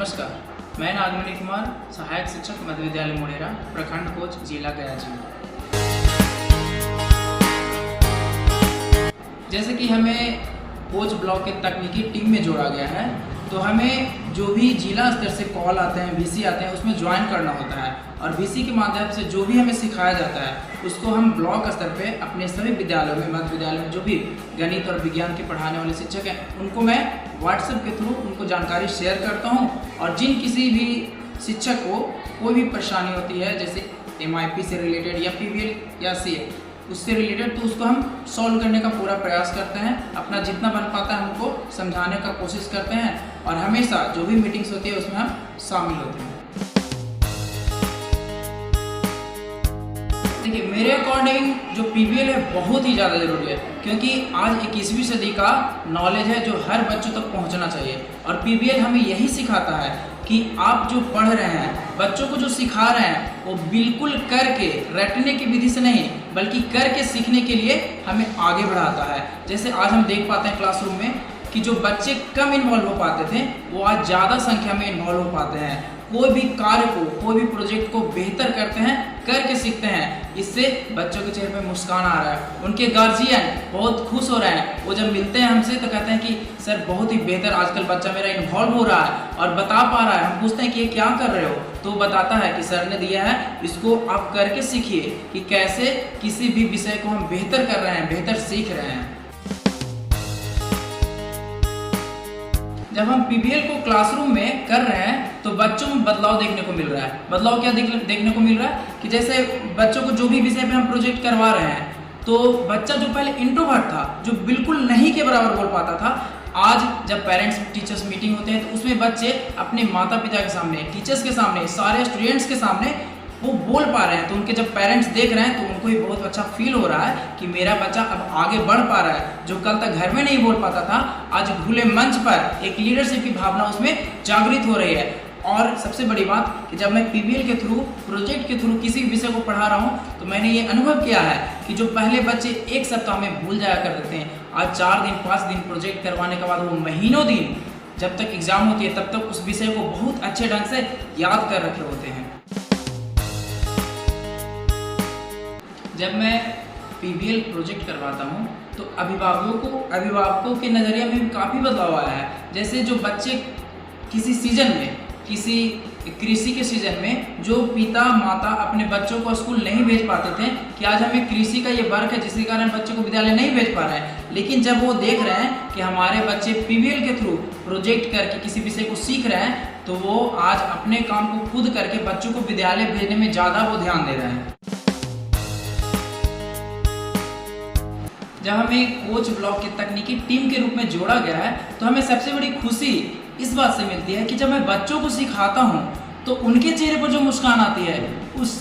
नमस्कार, मैं नागमणि कुमार, सहायक शिक्षक मध्य विद्यालय मोढेरा, प्रखंड कोच, जिला गया जी। जैसे कि हमें कोच ब्लॉक के तकनीकी टीम में जोड़ा गया है, तो हमें जो भी जिला स्तर से कॉल आते हैं, वीसी आते हैं, उसमें ज्वाइन करना होता है और वीसी के माध्यम से जो भी हमें सिखाया जाता है उसको हम ब्लॉक स्तर पे अपने सभी विद्यालयों में, मध्य विद्यालय में जो भी गणित और विज्ञान के पढ़ाने वाले शिक्षक हैं उनको मैं व्हाट्सएप के थ्रू उनको जानकारी शेयर करता हूं। और जिन किसी भी शिक्षक को कोई भी परेशानी होती है, जैसे MIP से रिलेटेड या PVL या CA उससे रिलेटेड, तो उसको हम सॉल्व करने का पूरा प्रयास करते हैं। अपना जितना बन पाता है उनको समझाने का कोशिश करते हैं और हमेशा जो भी मीटिंग्स होती है उसमें हम शामिल होते हैं। देखिए, मेरे अकॉर्डिंग जो PVL है बहुत ही ज़्यादा ज़रूरी है, क्योंकि आज 21वीं सदी का नॉलेज है जो हर बच्चों तक पहुंचना चाहिए। और PVL हमें यही सिखाता है कि आप जो पढ़ रहे हैं, बच्चों को जो सिखा रहे हैं, वो बिल्कुल करके, रटने की विधि से नहीं बल्कि करके सीखने के लिए हमें आगे बढ़ाता है। जैसे आज हम देख पाते हैं क्लासरूम में कि जो बच्चे कम इन्वॉल्व हो पाते थे वो आज ज़्यादा संख्या में इन्वॉल्व हो पाते हैं। कोई भी कार्य को, कोई भी प्रोजेक्ट को बेहतर करते हैं, करके सीखते हैं। इससे बच्चों के चेहरे पे मुस्कान आ रहा है, उनके गार्जियन बहुत खुश हो रहे हैं। वो जब मिलते हैं हमसे तो कहते हैं कि सर बहुत ही बेहतर आजकल बच्चा मेरा इन्वॉल्व हो रहा है और बता पा रहा है। हम पूछते हैं कि ये क्या कर रहे हो, तो बताता है कि सर ने दिया है, इसको आप करके सीखिए कि कैसे किसी भी विषय को हम बेहतर कर रहे हैं, बेहतर सीख रहे हैं। जब हम PVL को क्लासरूम में कर रहे हैं तो बच्चों में बदलाव देखने को मिल रहा है। बदलाव क्या देखने को मिल रहा है कि जैसे बच्चों को जो भी विषय पे हम प्रोजेक्ट करवा रहे हैं, तो बच्चा जो पहले इंट्रोवर्ट था, जो बिल्कुल नहीं के बराबर बोल पाता था, आज जब पेरेंट्स टीचर्स मीटिंग होते हैं तो उसमें बच्चे अपने माता पिता के सामने, टीचर्स के सामने, सारे स्टूडेंट्स के सामने वो बोल पा रहे हैं। तो उनके जब पेरेंट्स देख रहे हैं तो उनको भी बहुत अच्छा फील हो रहा है कि मेरा बच्चा अब आगे बढ़ पा रहा है। जो कल तक घर में नहीं बोल पाता था, आज खुले मंच पर एक लीडरशिप की भावना उसमें जागृत हो रही है। और सबसे बड़ी बात कि जब मैं PVL के थ्रू, प्रोजेक्ट के थ्रू किसी विषय को पढ़ा रहा हूँ तो मैंने ये अनुभव किया है कि जो पहले बच्चे एक सप्ताह में भूल जाया करते थे, आज 4 दिन 5 दिन प्रोजेक्ट करवाने के बाद वो महीनों दिन जब तक एग्जाम होती है तब तक उस विषय को बहुत अच्छे ढंग से याद कर रखे होते हैं। जब मैं PVL प्रोजेक्ट करवाता हूँ तो अभिभावकों के नज़रिए में भी काफ़ी बदलाव आया है। जैसे जो बच्चे किसी सीजन में, किसी कृषि के सीजन में जो पिता माता अपने बच्चों को स्कूल नहीं भेज पाते थे कि आज हमें कृषि का ये वर्क है जिसके कारण बच्चों को विद्यालय नहीं भेज पा रहे हैं, लेकिन जब वो देख रहे हैं कि हमारे बच्चे PVL के थ्रू प्रोजेक्ट करके किसी विषय को सीख रहे हैं, तो वो आज अपने काम को खुद करके बच्चों को विद्यालय भेजने में ज़्यादा वो ध्यान दे रहे हैं। जब हमें कोच ब्लॉक के तकनीकी टीम के रूप में जोड़ा गया है तो हमें सबसे बड़ी खुशी इस बात से मिलती है कि जब मैं बच्चों को सिखाता हूं तो उनके चेहरे पर जो मुस्कान आती है,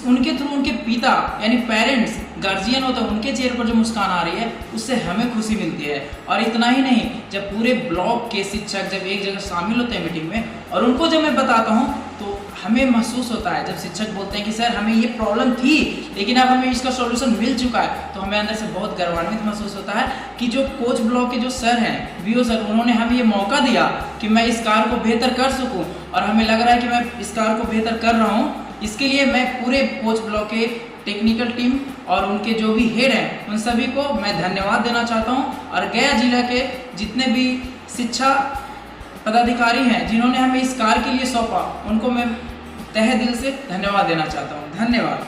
उनके थ्रू उनके पिता यानी पेरेंट्स, गार्जियन होता है, उनके चेहरे पर जो मुस्कान आ रही है उससे हमें खुशी मिलती है। और इतना ही नहीं, जब पूरे ब्लॉक के शिक्षक जब एक जगह शामिल होते हैं मीटिंग में और उनको जब मैं बताता हूँ तो हमें महसूस होता है, जब शिक्षक बोलते हैं कि सर हमें ये प्रॉब्लम थी लेकिन अब हमें इसका सॉल्यूशन मिल चुका है, तो हमें अंदर से बहुत गर्वान्वित महसूस होता है कि जो कोच ब्लॉक के जो सर हैं, VO सर, उन्होंने हमें ये मौका दिया कि मैं इस कार्य को बेहतर कर सकूं और हमें लग रहा है कि मैं इस कार्य को बेहतर कर रहा हूं। इसके लिए मैं पूरे कोच ब्लॉक के टेक्निकल टीम और उनके जो भी हेड हैं उन सभी को मैं धन्यवाद देना चाहता हूँ। और गया जिला के जितने भी शिक्षा पदाधिकारी हैं जिन्होंने हमें इस कार्य के लिए सौंपा, उनको मैं तहे दिल से धन्यवाद देना चाहता हूँ। धन्यवाद।